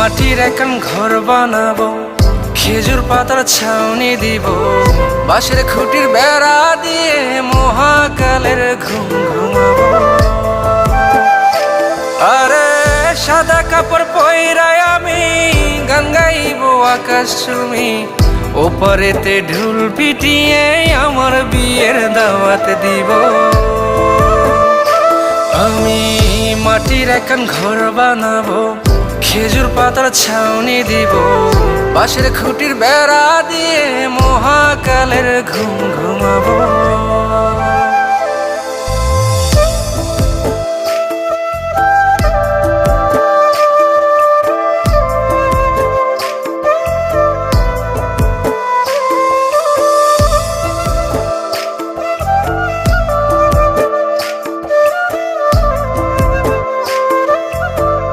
মাটির এখন ঘর বানাবো, খেজুর পাতার ছাউনি দিব, বাঁশের খুঁটির বেড়া দিয়ে মহাকালের ঘুম ঘুমাবো। আরে সাদা কাপড় পইরাই আমি গান গাইবো আকাশ চুমি, ওপারেতে ঢোল পিটিয়ে আমার বিয়ের দাওয়াত দিব। আমি মাটির এখন ঘর বানাবো, খেজুর পাতার ছাউনি দিব, বাঁশের খুঁটির বেড়া দিয়ে মহাকালের ঘুম ঘুমাবো।